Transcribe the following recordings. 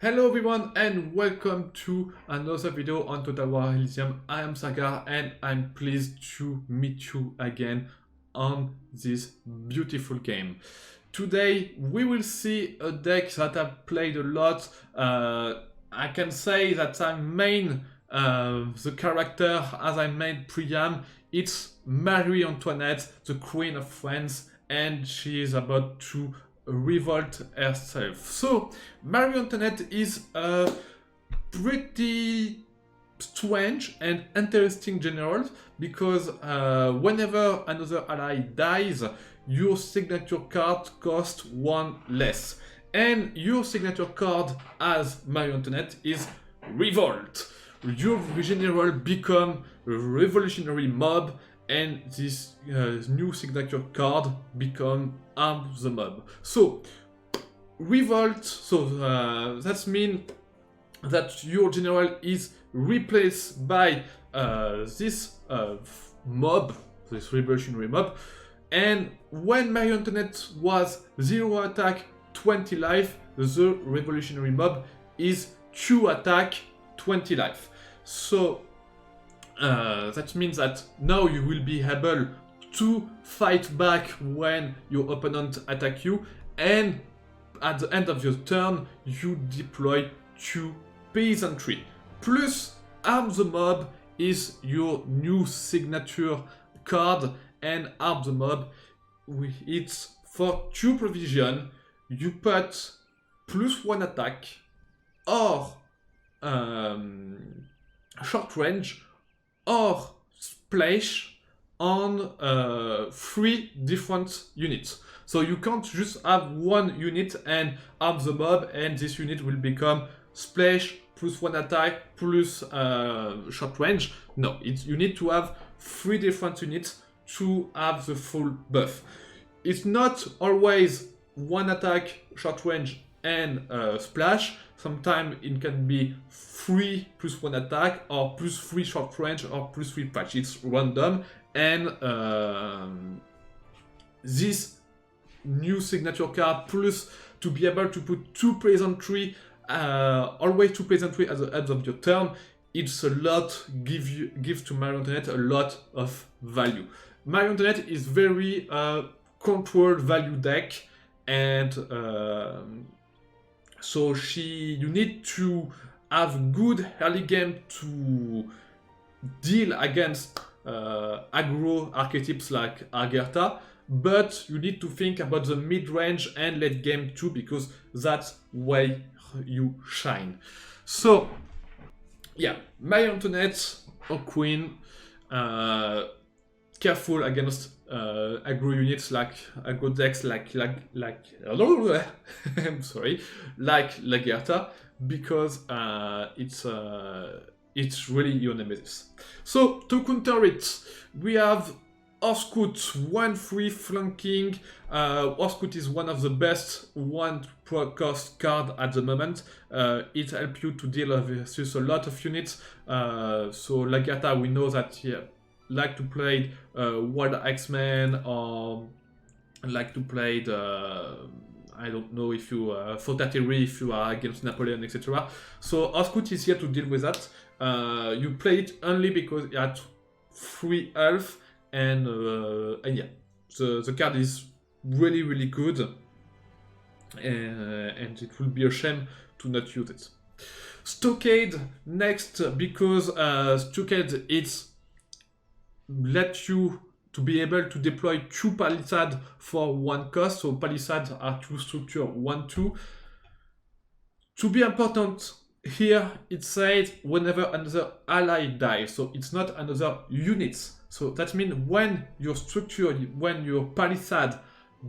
Hello everyone and welcome to another video on Total War Elysium. I am Sagar and I'm pleased to meet you again on this beautiful game. Today we will see a deck that I've played a lot. I can say that I main the character as I made Priam. It's Marie Antoinette, the Queen of France, and she is about to revolt herself. So Marie Antoinette is a pretty strange and interesting general because whenever another ally dies, your signature card costs one less. And your signature card as Marie Antoinette is Revolt. Your general become a revolutionary mob, and this new signature card become Arm the Mob. So Revolt, so that means that your general is replaced by this mob, this revolutionary mob. And when Marie Antoinette was 0 attack, 20 life, the revolutionary mob is 2 attack, 20 life. So that means that now you will be able to fight back when your opponent attack you, and at the end of your turn you deploy 2 peasantry. Plus Arm the Mob is your new signature card, and Arm the Mob, it's for 2 provision. You put +1 attack or short range or splash on 3 different units. So you can't just have one unit and Arm the Mob and this unit will become splash +1 attack plus short range. No, you need to have 3 different units to have the full buff. It's not always 1 attack, short range and splash. Sometimes it can be 3 +1 attack, or +3 short range, or +3 splash. It's random, and this new signature card, plus to be able to put 2 peasantry, always 2 peasantry at the end of your turn, it's a lot, gives to Marie Antoinette a lot of value. Marie Antoinette is very controlled value deck, and so you need to have good early game to deal against aggro archetypes like Laggertha, but you need to think about the mid-range and late game too, because that's where you shine. So yeah, Marie Antoinette, a queen, careful against aggro units like aggro decks like I'm sorry, like Laggertha, because it's really your nemesis. So to counter it, we have Scout 1-3 flanking. Scout is one of the best 1 cost card at the moment. It helps you to deal with a lot of units. So Laggertha, we know that like to play Wild X-Men, or like to play I don't know if you for Tyranny if you are against Napoleon, etc. So Scout is here to deal with that. You play it only because it had 3 health, and yeah, the card is really good, and it will be a shame to not use it. Stockade next, because Stockade it's let you to be able to deploy 2 palisades for 1 cost. So palisades are 2 structure 1-2. To be important here, it says whenever another ally dies, so it's not another units. So that means when your structure, when your palisade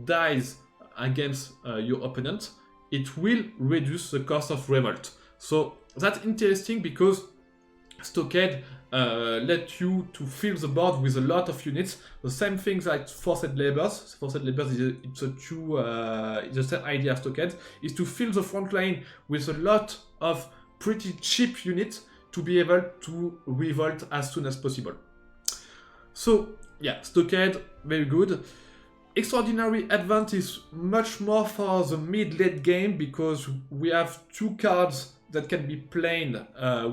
dies against your opponent, it will reduce the cost of Revolt. So that's interesting because Stockade let you to fill the board with a lot of units. The same thing like Forced Labors. Forced Labors it's the same idea as Stockade, is to fill the front line with a lot of pretty cheap units to be able to revolt as soon as possible. So yeah, Stockade, very good. Extraordinary Advance is much more for the mid-late game because we have two cards that can be played,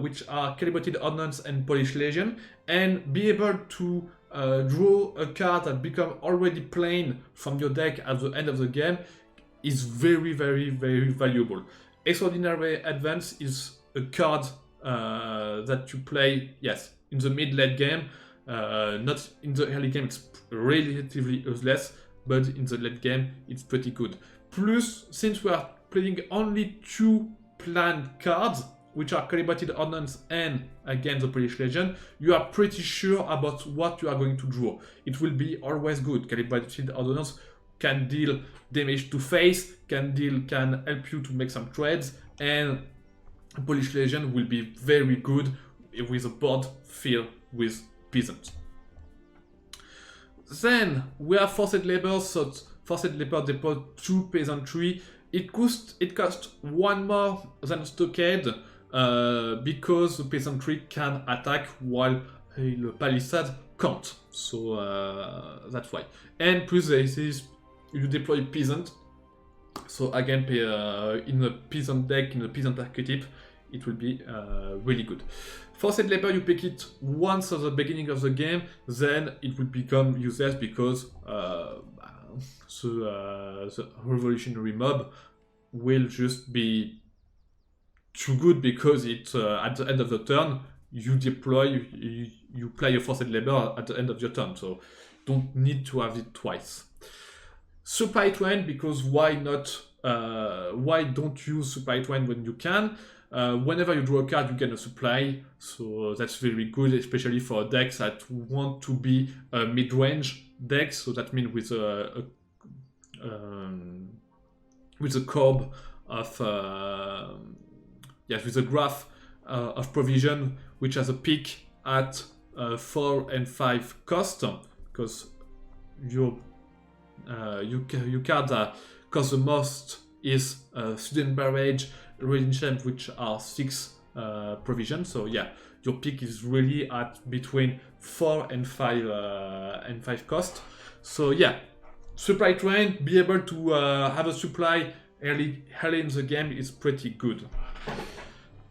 which are Calibrated Ordnance and Polished Legion, and be able to draw a card that become already plain from your deck at the end of the game is very, very, very valuable. Extraordinary Advance is a card that you play, yes, in the mid-late game, not in the early game, it's relatively useless, but in the late game, it's pretty good. Plus, since we are playing only two planned cards, which are Calibrated Ordnance and, again, the Polish Legion, you are pretty sure about what you are going to draw. It will be always good. Calibrated Ordnance can deal damage to face, can help you to make some trades, and Polish Legion will be very good with a board filled with peasants. Then we have Forced Labor, so Forced Labor deploy 2 peasantry. It costs 1 more than Stockade because the peasantry can attack while the palisade can't. So that's why. And plus this is you deploy peasant. So again, in a peasant deck, in a peasant archetype, it will be really good. Forced Labor, you pick it once at the beginning of the game, then it will become useless because the revolutionary mob will just be too good because it at the end of the turn you deploy, you play a Forced Labor at the end of your turn, so don't need to have it twice. Supply Train, because why not? Why don't use Supply Train when you can? Whenever you draw a card, you get a supply, so that's very good, especially for decks that want to be a mid-range deck. So that means with a curve of with a graph of provision, which has a peak at 4 and 5 cost, because your cards that cost the most is Student Barrage, Reading Champ, which are 6 provision. So yeah, your pick is really at between 4 and 5 cost. So yeah, Supply Train, be able to have a supply early in the game is pretty good.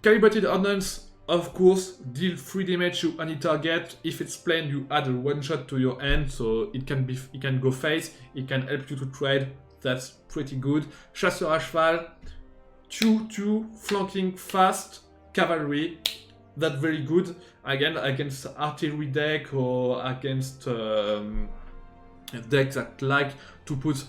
Calibrated Ordnance, of course, deal 3 damage to any target. If it's plain, you add a 1-shot to your hand, so it can go face, it can help you to trade. That's pretty good. Chasseurs à Cheval, 2/2 flanking fast cavalry. That's very good. Again, against artillery deck or against decks that like to put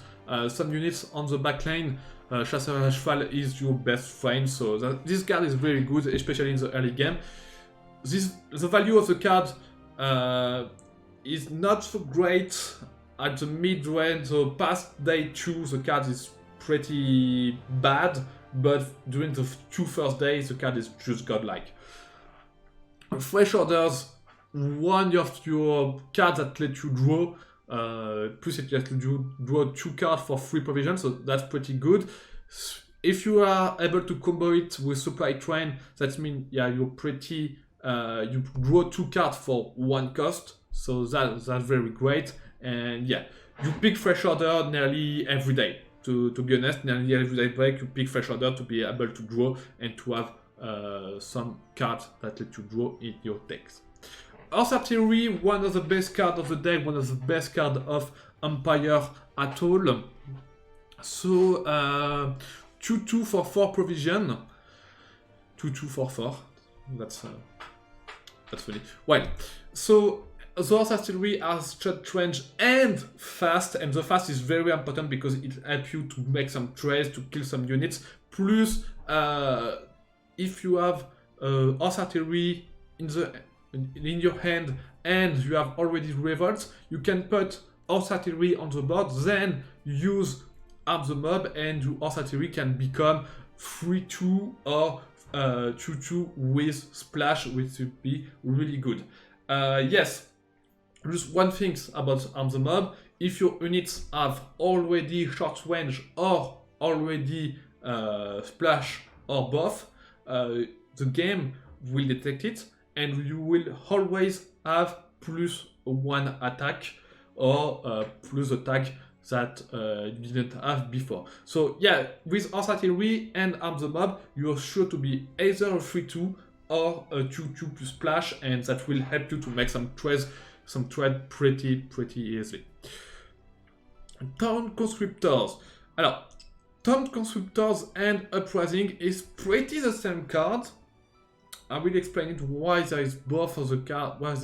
some units on the back line. Chasseurs à Cheval is your best friend, so this card is very good, especially in the early game. The value of the card is not so great at the mid-range, so past day 2 the card is pretty bad, but during the 2 first days the card is just godlike. Fresh Orders, one of your cards that let you draw, plus it lets you draw 2 cards for 3 provision, so that's pretty good. If you are able to combo it with Supply Train, that means you're pretty you draw 2 cards for 1 cost, so that's very great. And yeah, you pick Fresh Order nearly every day. To be honest, nearly every daybreak you pick Fresh Order to be able to draw and to have some cards that let you draw in your decks. Horse Artillery, one of the best cards of the deck, one of the best cards of Empire at all. So 2/2 for 4 provision. 2/2 for 4. That's funny. Well, so the Horse Artillery has short range and fast, and the fast is very important because it helps you to make some trades, to kill some units. Plus, if you have Horse Artillery in your hand and you have already Revolt, you can put Horse Artillery on the board, then use Arm the Mob, and your Horse Artillery can become 3/2 or 2/2 with Splash, which would be really good. Yes, just one thing about Arm the Mob: if your units have already short range or already Splash or both, the game will detect it, and you will always have +1 attack or plus attack that you didn't have before. So yeah, with horse artillery and arm the mob, you're sure to be either a 3-2 or a 2-2 plus splash, and that will help you to make some trade pretty easily. Town Conscriptors. Alors, Town Conscriptors and Uprising is pretty the same card. I will explain it why there is both of the card, why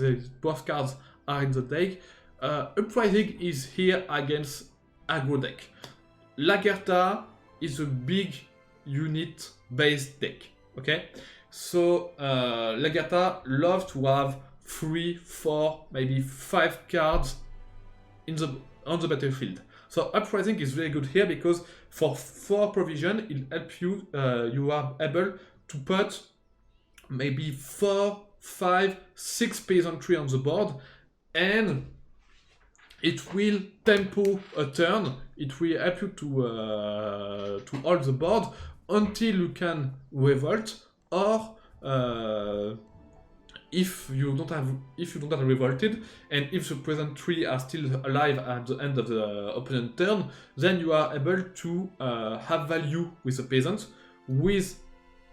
both cards are in the deck. Uprising is here against Aggro deck. Laggertha is a big unit-based deck. Okay, so Laggertha loves to have 3, 4, maybe 5 cards on the battlefield. So Uprising is very good here because for 4 provision, it helps you. You are able to put maybe 4, 5, 6 peasantry on the board, and it will tempo a turn. It will help you to hold the board until you can revolt, or if you don't have revolted, and if the present 3 are still alive at the end of the opponent turn, then you are able to have value with the peasant, with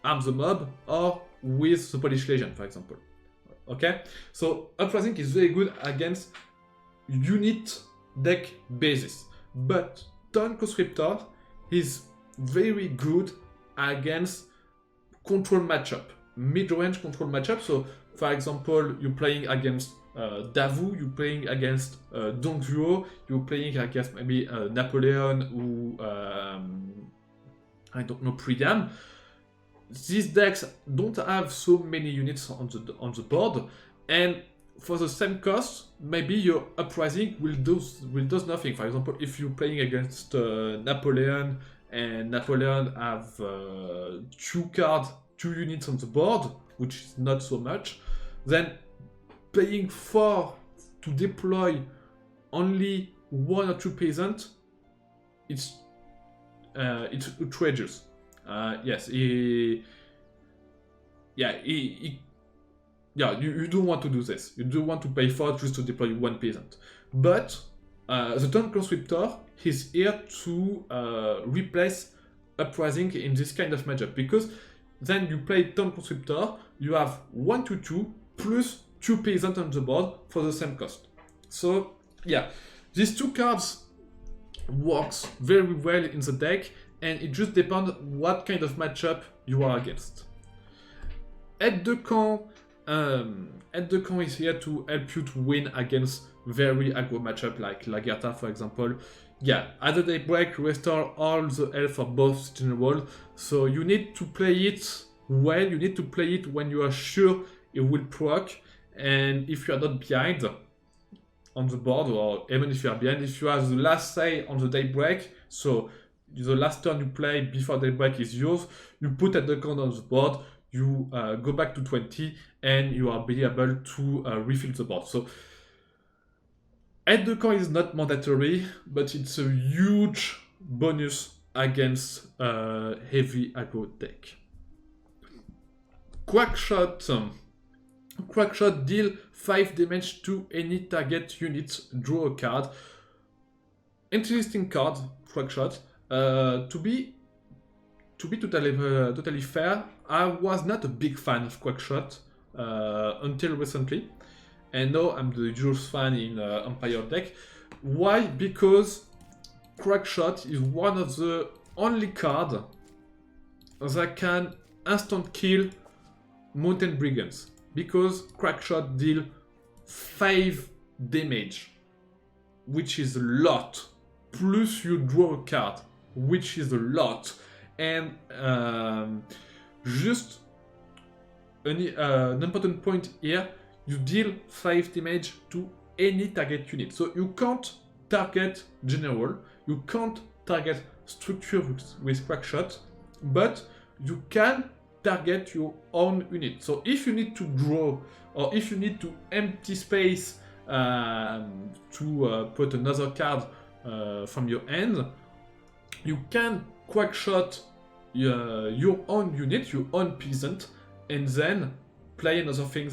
arm the mob, or with the Polish Legion, for example. Okay, so Uprising is very good against unit deck basis, but Town Conscriptor is very good against control matchup, mid-range control matchup. So for example, you're playing against Davout, you're playing against Don Zhuo, you're playing against maybe Napoleon or I don't know, Priam. These decks don't have so many units on the board, and for the same cost, maybe your Uprising will do nothing. For example, if you're playing against Napoleon, and Napoleon have 2 units on the board, which is not so much, then paying 4 to deploy only 1 or 2 peasants, it's outrageous. Yes, you don't want to do this. You don't want to pay 4 just to deploy 1 peasant. But the Town Conscriptor is here to replace Uprising in this kind of matchup, because then you play Town Conscriptor, you have 1-2 plus 2 peasants on the board for the same cost. So yeah, these 2 cards works very well in the deck, and it just depends what kind of matchup you are against. Aide de camp is here to help you to win against very aggro matchup like Laggertha, for example. Yeah, at the Daybreak, restore all the health for both generals, so you need to play it well. You need to play it when you are sure it will proc, and if you are not behind on the board, or even if you are behind, if you have the last say on the Daybreak, so the last turn you play before Daybreak is yours, you put at the count on the board, you go back to 20, and you are be able to refill the board. So aide de camp is not mandatory, but it's a huge bonus against heavy aggro deck. Quackshot deal 5 damage to any target units. Draw a card. Interesting card, Quackshot. To be totally fair, I was not a big fan of Quackshot until recently, and now I'm the huge fan in Empire deck. Why? Because Quackshot is one of the only cards that can instant kill Mountain Brigands, because Quackshot deal 5 damage, which is a lot, plus you draw a card, which is a lot, and just an important point here, you deal 5 damage to any target unit. So you can't target general, you can't target structure with Quackshot, but you can target your own unit. So if you need to draw, or if you need to empty space to put another card from your hand, you can Quackshot your own unit, your own peasant, and then play another thing.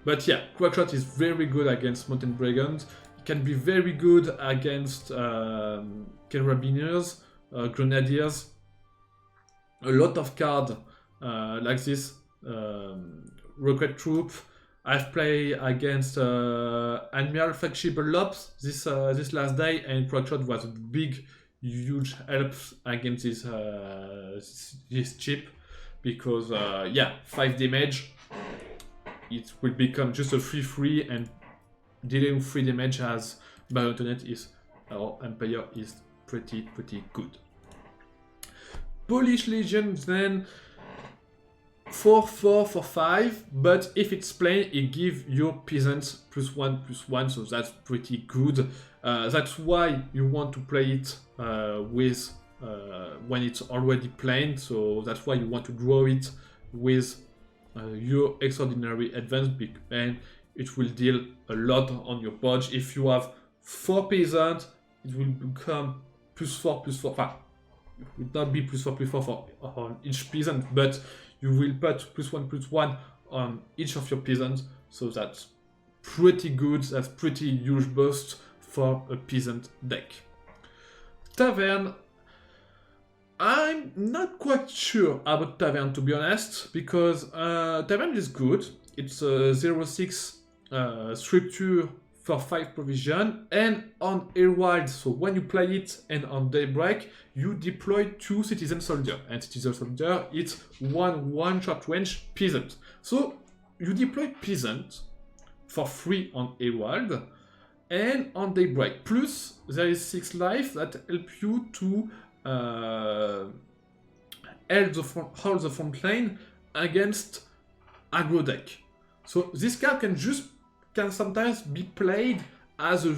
But yeah, Quackshot is very good against Mountain Brigands. can be very good against carabiners, grenadiers. A lot of cards like this. Rocket Troop. I've played against Admiral Flexible Lobs this last day, and Proshot was a big, huge help against this chip, because 5 damage, it will become just a 3/3, and dealing 3 damage as by Antoinette is our Empire is pretty good. Polish Legion then 4/4 for 5, but if it's plain, it gives your peasants +1/+1, so that's pretty good. That's why you want to play it with when it's already plain, so that's why you want to draw it with your extraordinary advance, and it will deal a lot on your budge. If you have 4 peasants, it will become +4/+4. It will not be +4/+4 for on each peasant, but you will put +1/+1 on each of your peasants, so that's pretty good. That's pretty huge boost for a peasant deck. Tavern. I'm not quite sure about Tavern, to be honest, because Tavern is good. It's a 0/6 structure for 5 provision, and on Herald, so when you play it and on Daybreak, you deploy 2 Citizen Soldier, and Citizen Soldier, it's one short range peasant. So you deploy peasant for free on Herald and on Daybreak. Plus there is 6 life that help you to hold the front lane against aggro deck. So this card can sometimes be played as a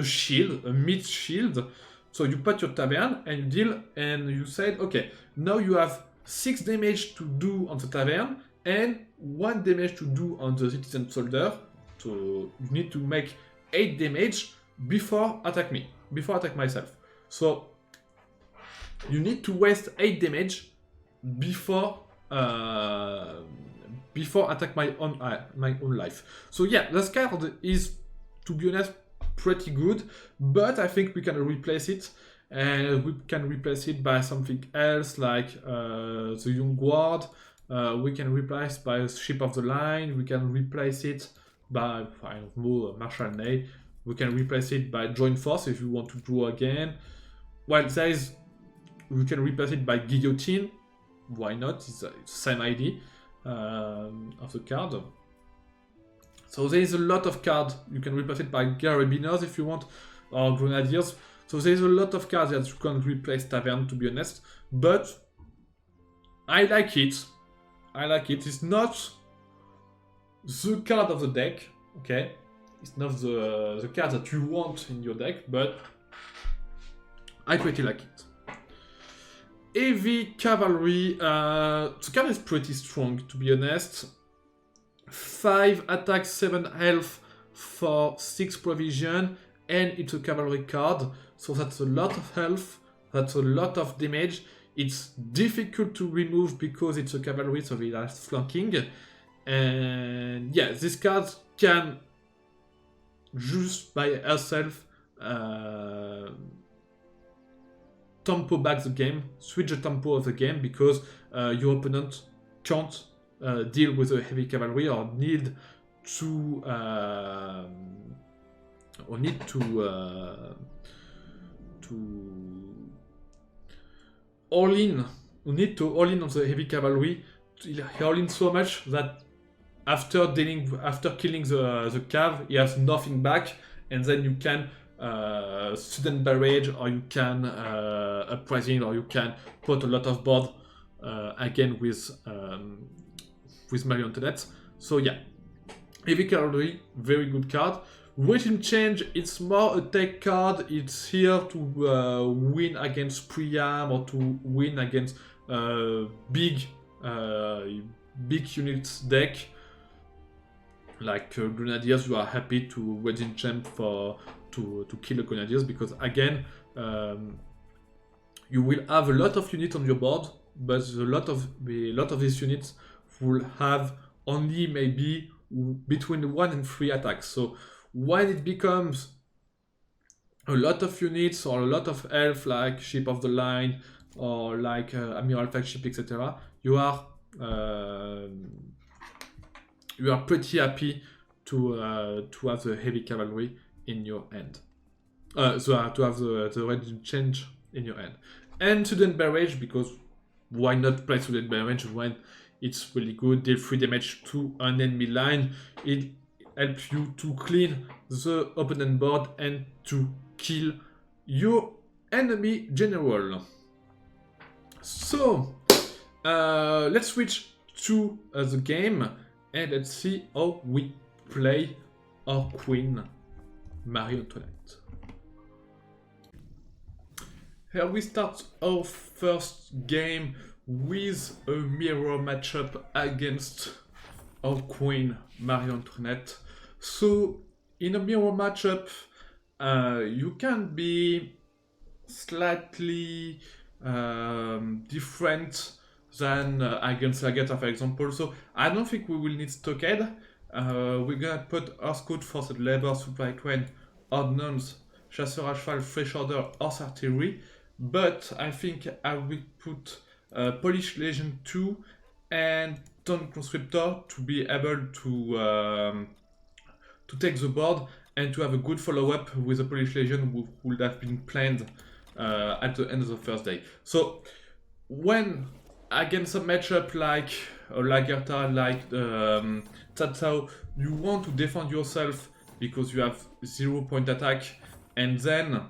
shield, a mid shield. So you put your Tavern and you deal, and you said, okay, now you have 6 damage to do on the Tavern and 1 damage to do on the Citizen Soldier. So you need to make 8 damage before attack myself. So you need to waste 8 damage before attack my own life. So yeah, this card is, to be honest, pretty good, but I think we can replace it, and we can replace it by something else, like the Young Guard. We can replace by Ship of the Line. We can replace it by, I don't know, Marshal Ney. We can replace it by Joint Force if you want to draw again. Well, we can replace it by Guillotine. Why not? It's the same idea of the card. So there is a lot of cards. You can replace it by Carabiners if you want, or Grenadiers. So there is a lot of cards that you can replace Tavern, to be honest. But I like it. It's not the card of the deck, okay? It's not the card that you want in your deck, but I pretty like it. Heavy Cavalry, the card is pretty strong, to be honest. 5 attack, 7 health for 6 provision, and it's a cavalry card, so that's a lot of health, that's a lot of damage. It's difficult to remove because it's a cavalry, so it has flanking. And yeah, this card can just by herself tempo back the game, switch the tempo of the game, because your opponent can't deal with a heavy cavalry, or need to all in. You need to all in on the heavy cavalry. All in so much that after killing the cav, he has nothing back, and then you can sudden barrage, or you can uprising, or you can put a lot of board again with Marie Antoinette. So yeah, heavy cavalry, very good card. Regime change, it's more a tech card. It's here to win against Priam, or to win against big units deck. Like Grenadiers, you are happy to regime change to kill the Grenadiers, because again, you will have a lot of units on your board, but a lot of these units will have only maybe between 1 and 3 attacks. So when it becomes a lot of units or a lot of health, like Ship of the Line or like Admiral flagship, etc., you are pretty happy to have the heavy cavalry in your hand. So to have the red change in your hand. And Student Barrage, because why not play Student Barrage when it's really good, deal 3 damage to an enemy line. It helps you to clean the opponent board and to kill your enemy general. So, let's switch to the game and let's see how we play our queen, Marie Antoinette. Here we start our first game with a mirror matchup against our queen, Marie Antoinette. So, in a mirror matchup, you can be slightly different than against Laggertha, for example. So, I don't think we will need Stockade. We're gonna put Horse Code, Forced Labor, Supply Train, Ordnance, Chasseurs à Cheval, Fresh Order, Horse Artillery. But I think I will put Polish Legion 2 and Conscriptor to be able to take the board and to have a good follow-up with the Polish Legion who would have been planned at the end of the first day. So when against a matchup like Laggertha, like CaoCao, you want to defend yourself because you have 0-point attack, and then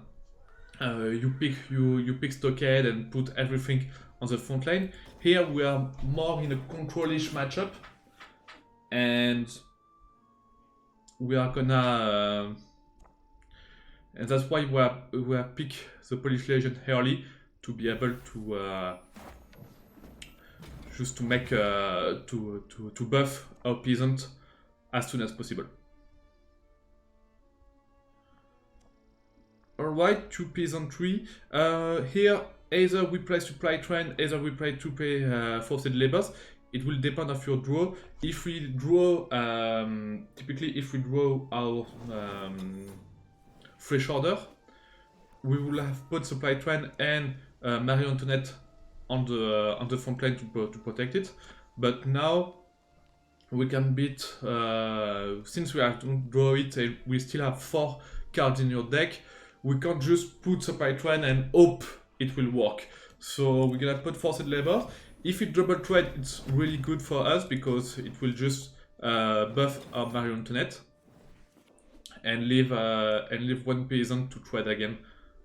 you pick Stockade and put everything on the front line. Here we are more in a control-ish matchup, and we are gonna and that's why we are pick the Polish Legion early to be able to just to make to buff our peasant as soon as possible. Alright, 2 peasantry. Here, either we play supply train, either we play 2 forced labors. It will depend of your draw. If we draw, typically if we draw our fresh order, we will have both supply train and Marie Antoinette on the front line to protect it. But now we can beat, since we have to draw it, we still have 4 cards in your deck. We can't just put supply train and hope it will work. So we're gonna put forced labor. If it double trade, it's really good for us because it will just buff our Marie Antoinette and leave 1 peasant to trade again,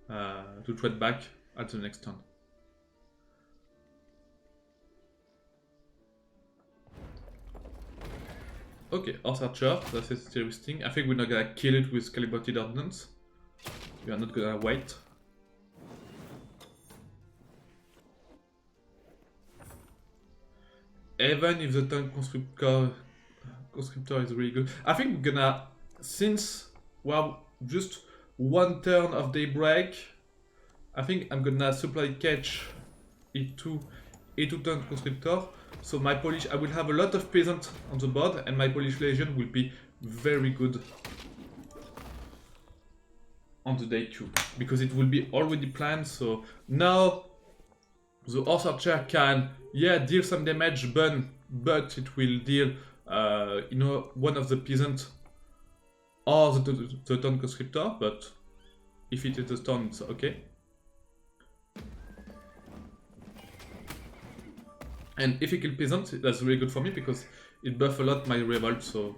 to trade back at the next turn. Okay, Horse Archer, that's interesting. I think we're not gonna kill it with Calibrated Ordnance. We are not gonna wait. Even if the tank conscriptor is really good. I think we're gonna, since we have just 1 turn of Daybreak, I think I'm gonna supply catch E2 turn conscriptor. So my Polish, I will have a lot of peasants on the board and my Polish Legion will be very good on the day 2, because it will be already planned. So now the Horse Archer can, deal some damage, but it will deal, one of the peasants or the turn conscriptor. But if it is a turn, it's okay. And if it kills peasant, that's really good for me because it buffs a lot my Revolt. So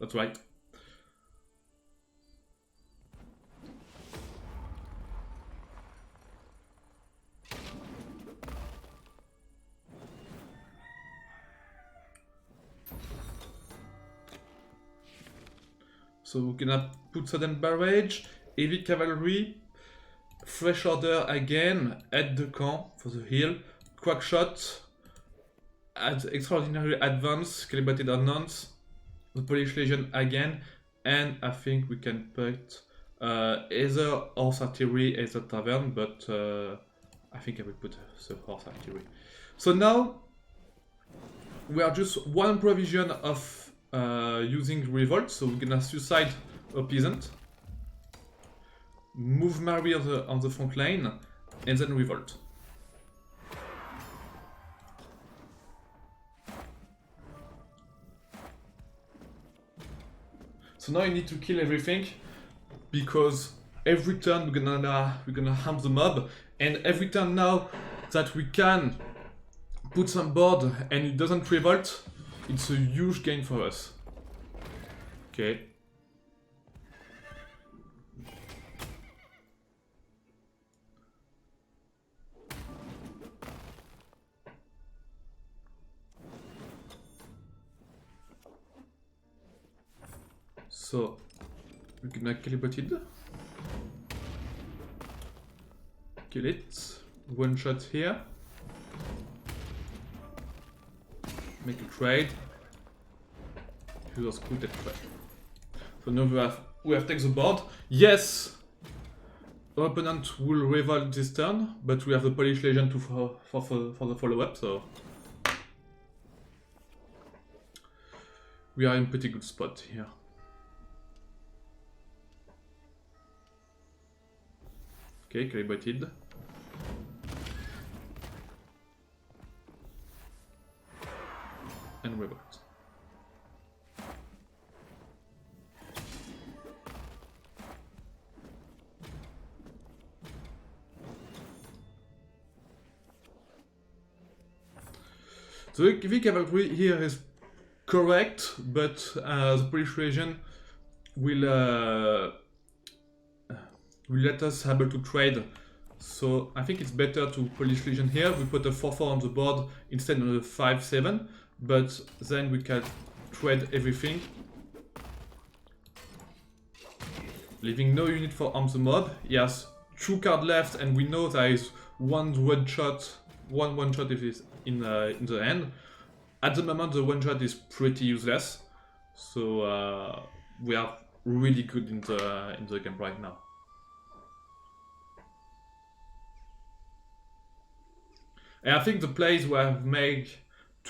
that's right. So we're gonna put sudden barrage, heavy cavalry, fresh order again, at the camp for the heal, quack shot, add extraordinary advance, calibrated ordnance, the Polish Legion again, and I think we can put either horse artillery, either tavern, but I think I will put the horse artillery. So now we are just 1 provision of using Revolt, so we're gonna suicide a peasant. move Mary on the front line, and then Revolt. So now you need to kill everything, because every turn we're gonna harm the mob, and every turn now that we can put some board and it doesn't revolt, it's a huge gain for us. Okay. So we're gonna calibrate it. Kill it. One shot here. Make a trade. He was good at trade. So now we have taken the board. Yes! Our opponent will revolt this turn, but we have the Polish Legion to for the follow-up, so we are in pretty good spot here. Okay, calibrated. And revolt. The heavy cavalry here is correct, but the Polish Legion will let us able to trade. So I think it's better to Polish Legion here. We put a 4-4 on the board instead of a 5-7, but then we can trade everything, leaving no unit for arm the mob. He has 2 cards left, and we know there is one one-shot if it's in the end. At the moment, the one-shot is pretty useless, so we are really good in the game right now. And I think the plays were made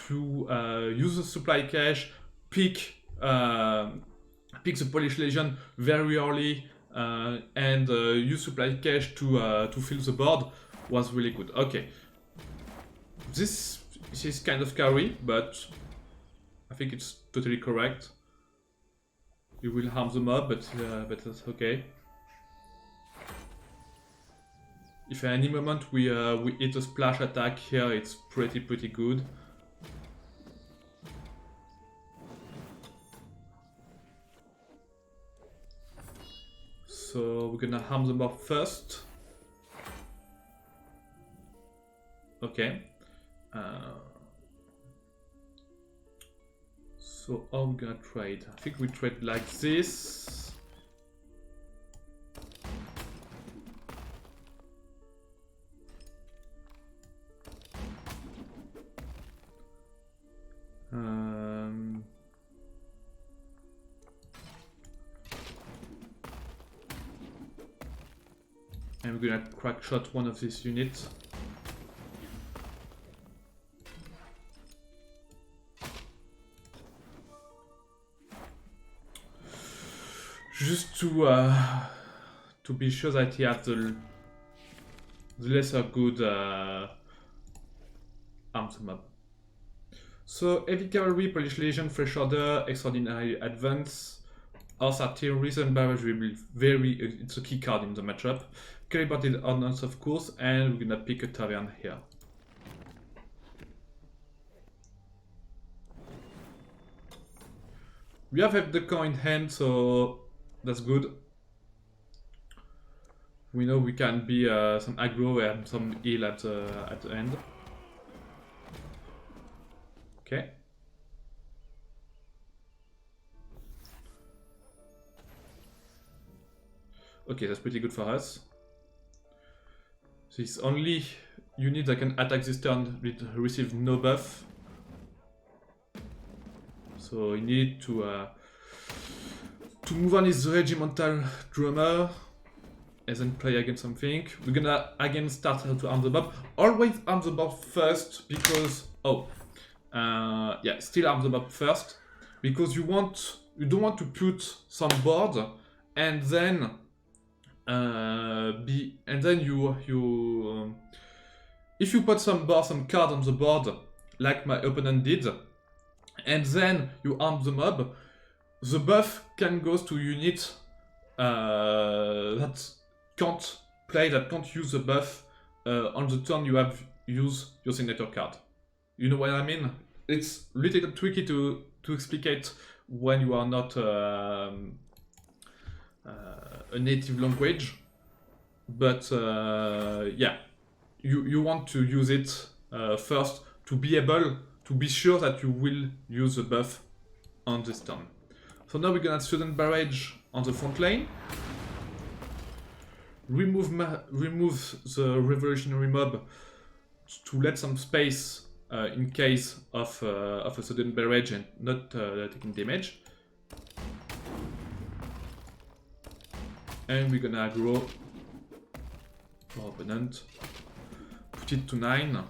to use the supply cache, pick the Polish Legion very early, and use supply cache to fill the board was really good. Okay, this is kind of scary, but I think it's totally correct. You will harm the mob, but that's okay. If at any moment we hit a splash attack here, it's pretty good. So we're gonna harm the mob first. Okay. So how are we gonna trade? I think we trade like this. And we're gonna crack shot one of these units. Just to be sure that he has the lesser good arms mob. So heavy cavalry, Polish Legion, fresh order, extraordinary advance, horse artillery, and barrage will be it's a key card in the matchup. Calibrated Ordnance, of course, and we're gonna pick a Tavern here. We have the coin in hand, so that's good. We know we can be some aggro and some heal at the end. Okay. Okay, that's pretty good for us. This only unit that can attack this turn will receive no buff. So he needed to move on his regimental drummer and then play against something. We're gonna again start to arm the mob. Always arm the mob first because yeah, still arm the mob first because you don't want to put some board and then and then if you put some card on the board, like my opponent did, and then you arm the mob, the buff can go to unit that can't use the buff on the turn you have used your signature card. You know what I mean? It's a little tricky to explicate when you are not a native language, but yeah, you want to use it first to be able to be sure that you will use the buff on this turn. So now we're gonna student barrage on the front lane, remove the revolutionary mob to let some space in case of a sudden barrage and not taking damage. And we're gonna aggro our opponent, put it to 9.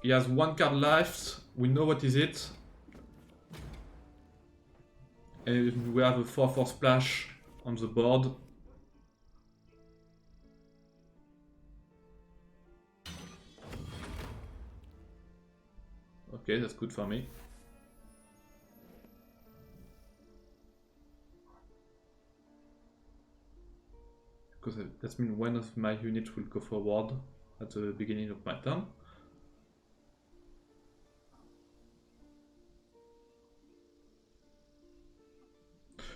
He has 1 card left, we know what is it. And we have a 4/4 splash on the board. Okay, that's good for me. Because that means one of my units will go forward at the beginning of my turn.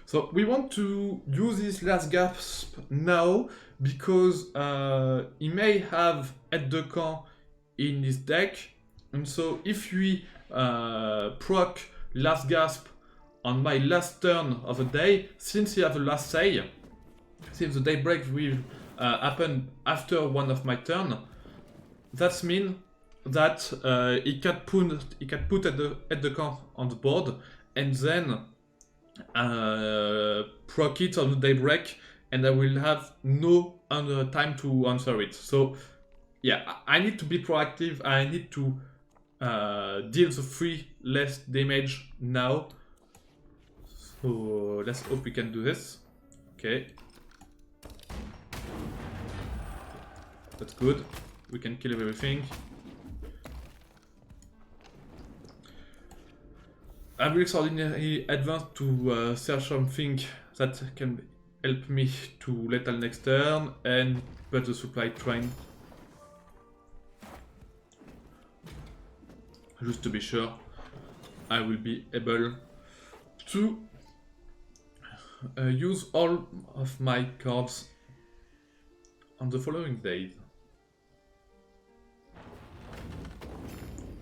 So we want to use this last gasp now because he may have aide de camp in his deck, and so if we proc last gasp on my last turn of the day, since he has the last say, since the daybreak will happen after one of my turn, that means that he can put aide de camp on the board and then proc it on the daybreak, and I will have no time to answer it. So yeah, I need to be proactive. I need to deal the 3 less damage now. So let's hope we can do this. Okay, that's good. We can kill everything. I will extraordinarily advance to search something that can help me to lethal next turn and put the supply train. Just to be sure I will be able to use all of my cards on the following days.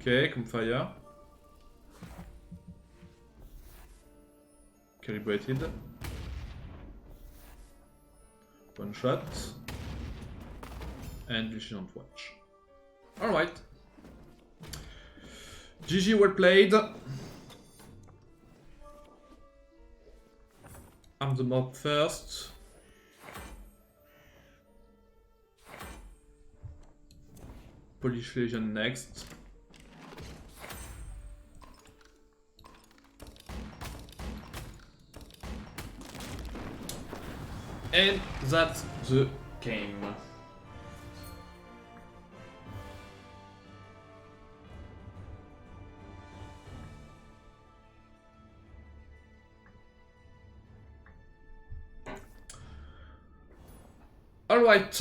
Okay, campfire. Calibrated. One shot. And Vigilant Watch. Alright. GG, well played. I'm the mob first. Polish Legion next. And that's the game. Alright,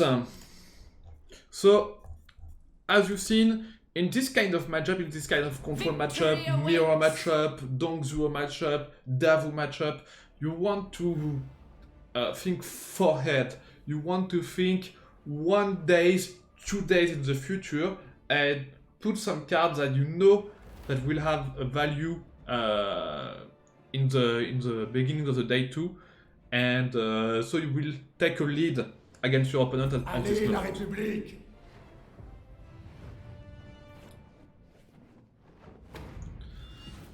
so as you've seen, in this kind of matchup, in this kind of control matchup, mirror matchup, Zhuo matchup, Davu matchup, you want to think forehead. You want to think 1 day, 2 days in the future, and put some cards that you know that will have a value in the beginning of the day too, and so you will take a lead against your opponent at this moment.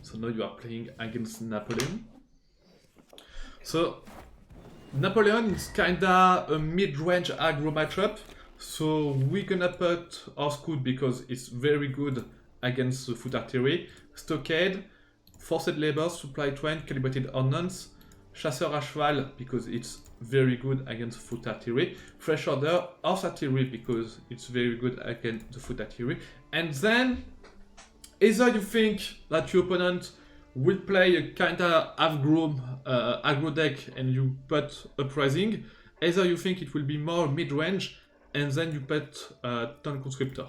So now you are playing against Napoleon. So Napoleon is kinda a mid-range aggro matchup, so we're gonna put our Scout because it's very good against the foot artillery, Stockade, Forced Labor, Supply Train, Calibrated Ordnance, Chasseurs à Cheval because it's very good against foot artillery. Fresh order, horse artillery because it's very good against the foot artillery. And then either you think that your opponent will play a kinda aggro deck and you put uprising, either you think it will be more mid-range and then you put Conscriptor.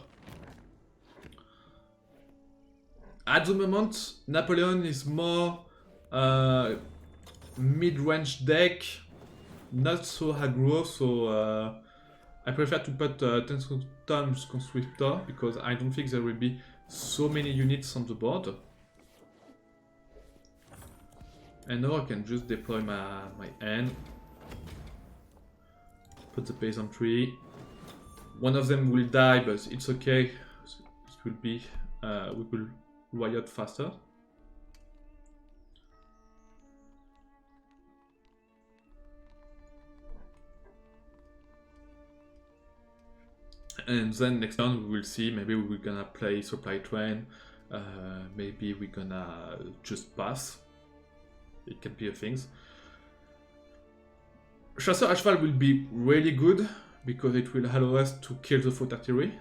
At the moment, Napoleon is more mid-range deck, not so aggro, so I prefer to put 10 times Conscriptor because I don't think there will be so many units on the board. And now I can just deploy my hand, put the peasantry. One of them will die, but it's okay. It will be we will riot faster. And then next turn we will see, maybe we're gonna play supply train, maybe we're gonna just pass. It can be a thing. Chasseurs à cheval will be really good because it will allow us to kill the foot artillery.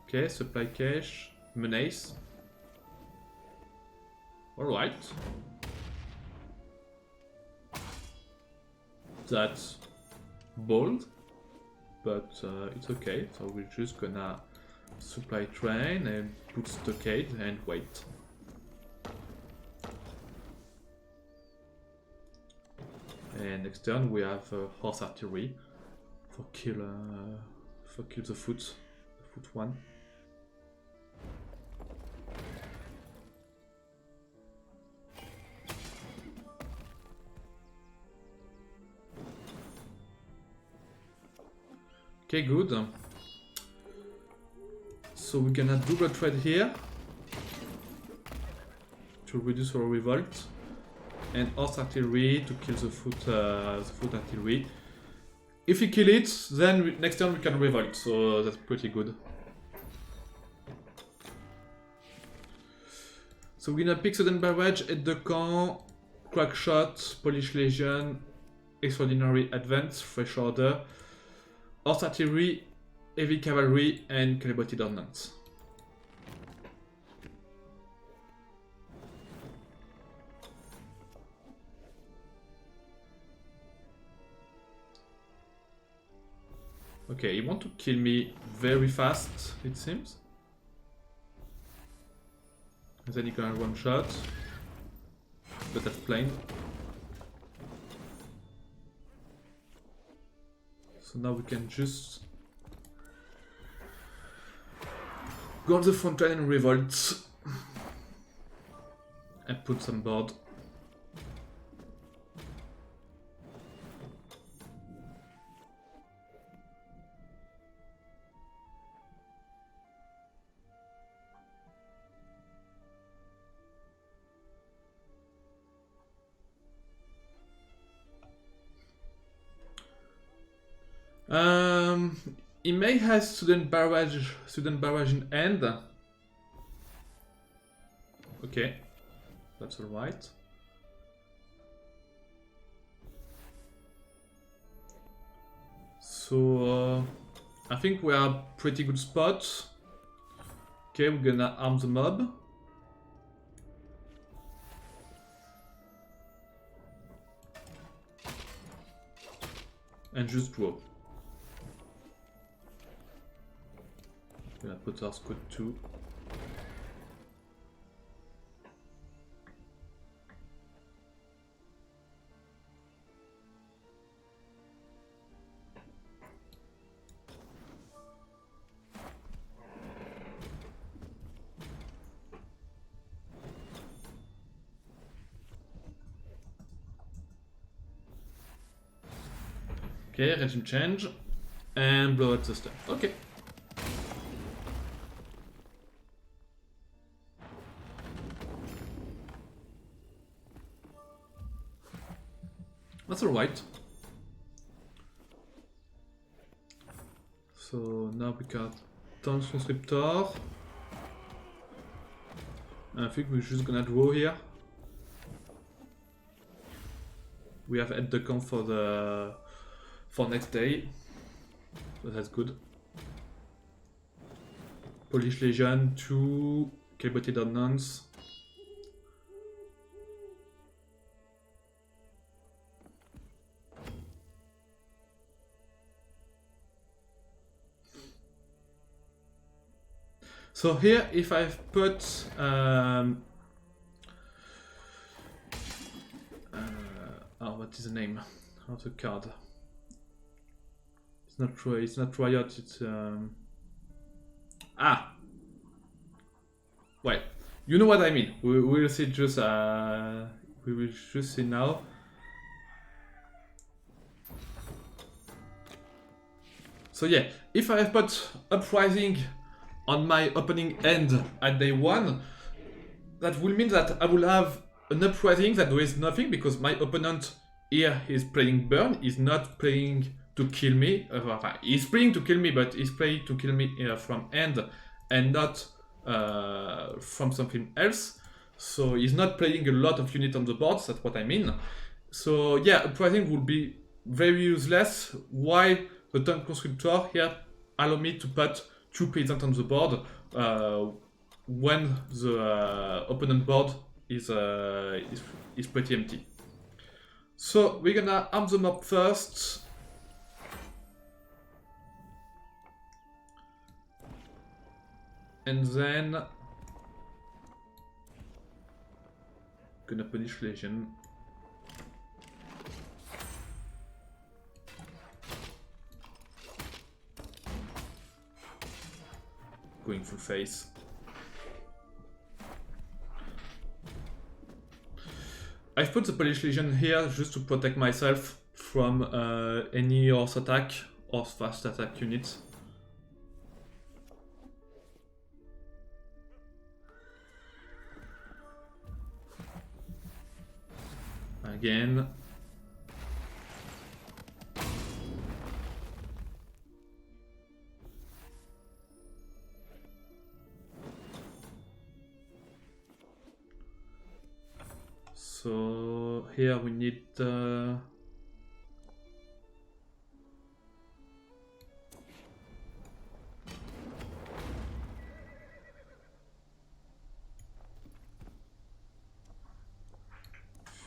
Okay, supply cache, menace. Alright. That's bold, but it's okay. So we're just gonna supply train and put stockade and wait. And next turn we have horse artillery for kill the foot one. Okay, good. So we're gonna double trade here to reduce our revolt, and horse artillery to kill the foot artillery. If we kill it, then next turn we can revolt, so that's pretty good. So we're gonna pick sudden barrage, aide de camp, crack shot, Polish legion, extraordinary advance, fresh order, horse artillery, heavy cavalry, and calibrated ordnance. Okay, you want to kill me very fast, it seems. And then you can one shot, but that's plain. So now we can just go on the front line and revolt and put some board. He may have student barrage in end. Okay, that's alright. So I think we are pretty good spot. Okay, we're gonna arm the mob. And just draw. Gonna put our squad 2. Okay, regime change and blow out the stuff. Okay. That's alright. So now we got tons Conscriptor. I think we're just gonna draw here. We have at the camp for next day, so that's good. Polish Legion to Calibrated Ordnance. So here, if I've put what is the name of the card? It's not Troy. It's not Riot. It's well, you know what I mean. We will see just we will just see now. So yeah, if I have put Uprising on my opening end at day 1, that will mean that I will have an Uprising that does nothing because my opponent here is playing Burn, he's not playing to kill me. He's playing to kill me, but he's playing to kill me from end and not from something else. So he's not playing a lot of units on the board, that's what I mean. So yeah, Uprising will be very useless, while the Tank Conscriptor here allow me to put 2 peasants on the board when the opponent board is pretty empty. So we're gonna arm them up first. And then gonna punish Legion. Going full face. I've put the Polish Legion here just to protect myself from any horse attack or fast attack units. Again. So here we need I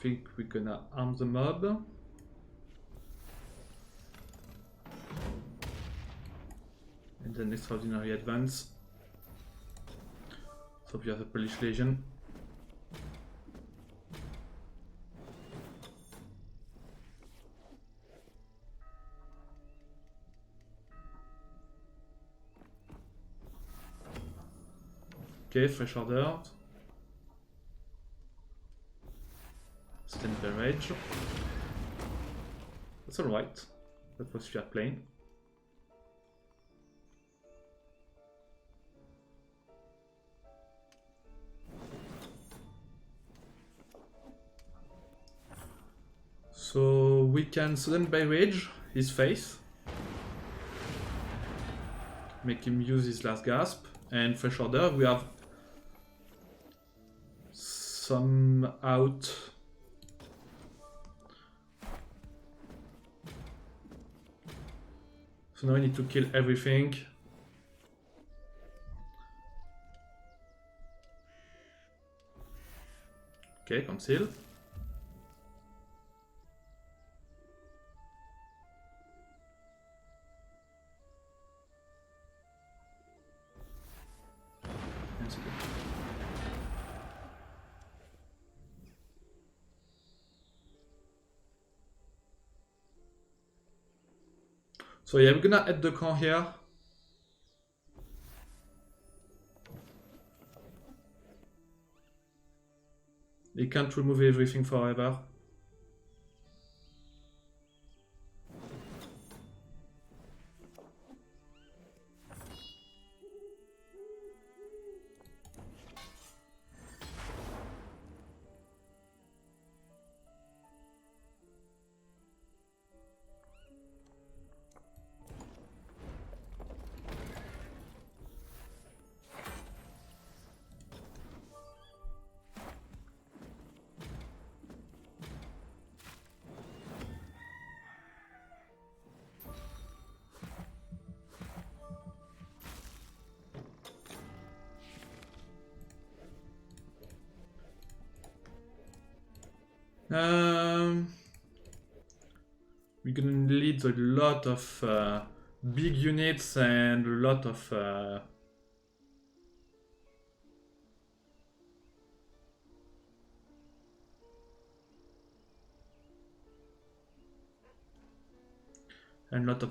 think we're gonna arm the mob. And then extraordinary advance. So we have the Polish Legion. Okay, fresh order. Stand by rage. That's alright. That was fair playing. So we can sudden by rage his face. Make him use his last gasp. And fresh order, we have some out. So now I need to kill everything. Okay, conceal. So yeah, we're gonna add the camp here. You can't remove everything forever. We're gonna lead a lot of big units and a lot of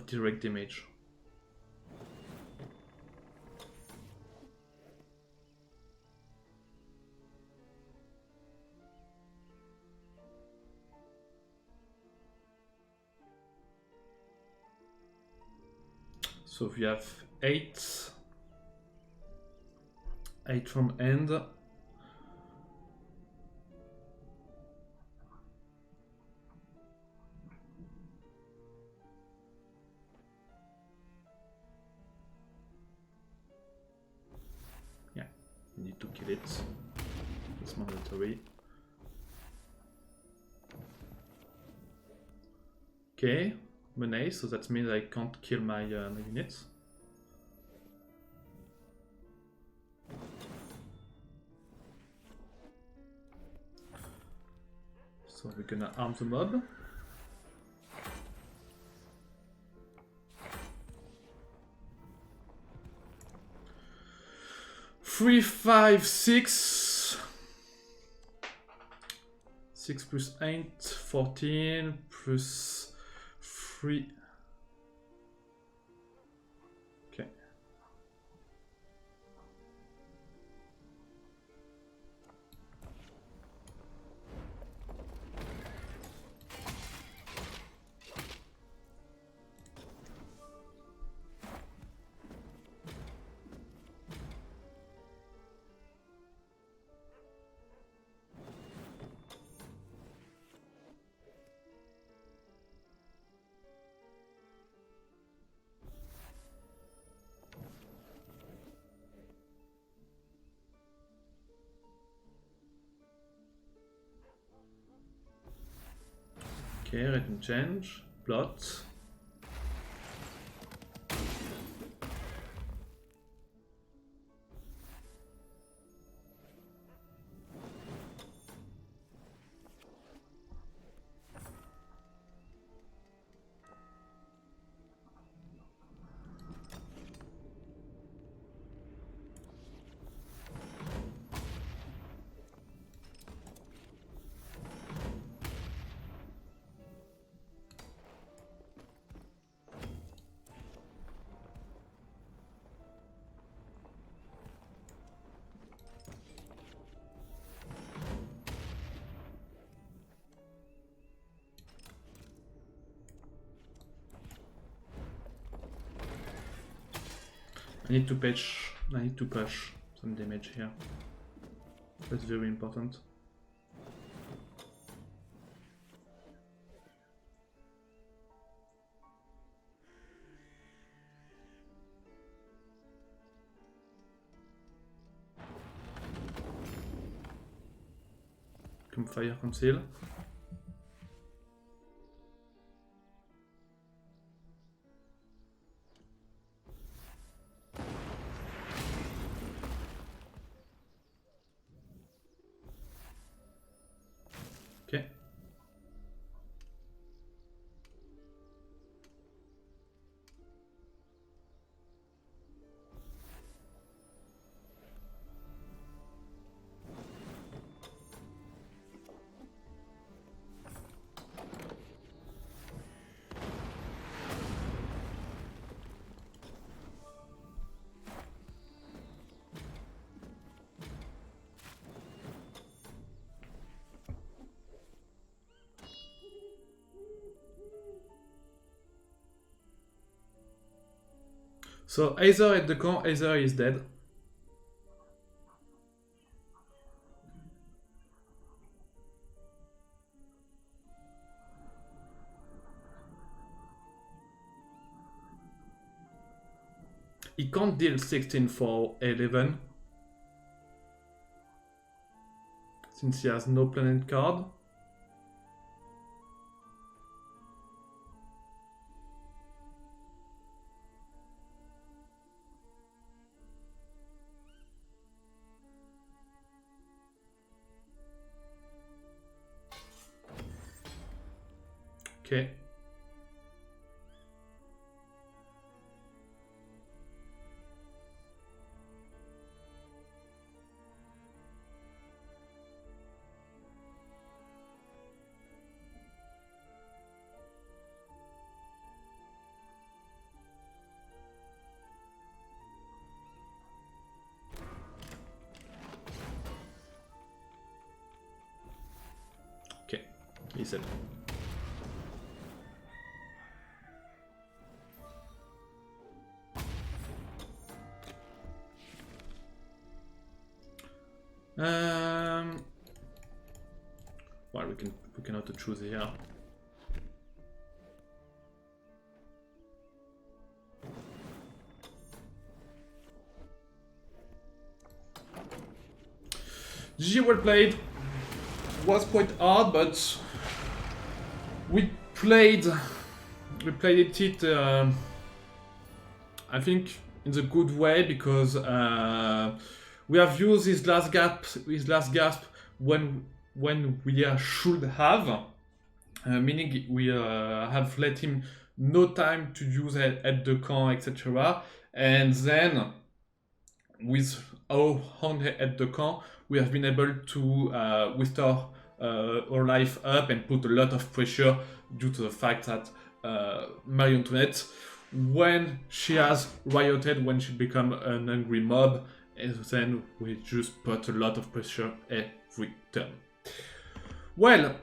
direct damage. So we have 8 from end. Yeah, we need to kill it. It's mandatory. Okay, menace, so that means I can't kill my units. So we're gonna arm the mob. Three, 5, 6. 6 plus 8, 14 plus 3. Okay. Okay, written change, plot. I need to push some damage here. That's very important. Fire conceal. Okay. So either at the camp, either is dead. He can't deal 16 for 11. Since he has no planet card. Okay. Okay, listen. Well, we cannot choose here. GG, well played. Was quite hard, but we played it. I think in the good way, because we have used his last gasp when we should have, meaning we have let him no time to use at the camp, etc. And then with our hand at the camp, we have been able to restore our life up and put a lot of pressure due to the fact that Marie Antoinette, when she has rioted, when she become an angry mob, and then we just put a lot of pressure every turn. Well,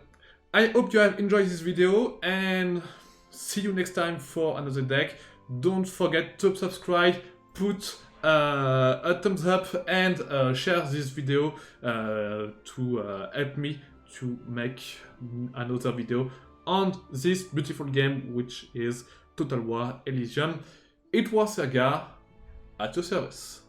I hope you have enjoyed this video and see you next time for another deck. Don't forget to subscribe, put a thumbs up and share this video to help me to make another video on this beautiful game, which is Total War Elysium. It was Saga, at your service.